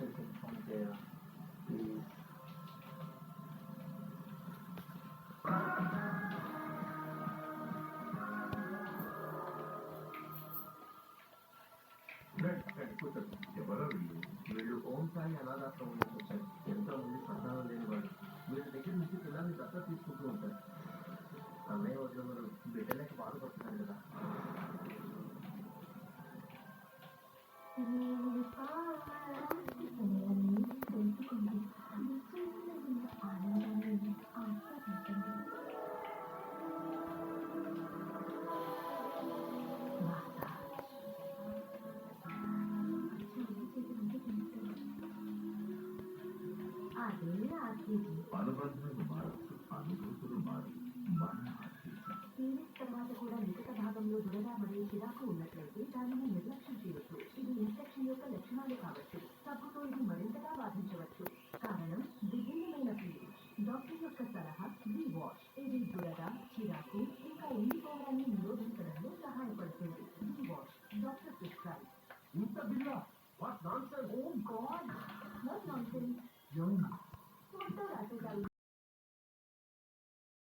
డాక్టర్కి ఇన్ఫార్మ్ చేయరా ప్లీజ్. కూర్చోండి. ఎవరో వీళ్ళు ఓం సాయి అనాథాశ్రమం నుంచి వచ్చారు. ఎంతో మంది సంతానం లేని వాళ్ళు వీళ్ళ దగ్గర నుంచి పిల్లల్ని దత్తత తీసుకుంటూ ఉంటారు. అన్నయ్య వదిన బిడ్డలకి బాధపడుతున్నారు కదా. అనుబంధాలు మారచ్చు, అనుభూతులు మారు. తర్వాత కూడా నికట భాగంలో దురద మరియు చిరాకు ఉన్నట్లయితే దానిని నిర్లక్ష్యం చేయవచ్చు. ఇది ఇన్ఫెక్షన్ యొక్క లక్షణాలు కావచ్చు. తప్పుతో ఇది మరింతగా బాధించవచ్చు. కారణం విభిన్నమైన పీరియడ్. డాక్టర్ యొక్క సలహా వి వాష్. ఇది దురద, చిరాకు ఇంకా ఎండిపోవడాన్ని నిరోధించడంలో సహాయపడుతుంది. We wash doctor prescribe. ఇంత బిల్లా? What nonsense! Oh God, what nonsense!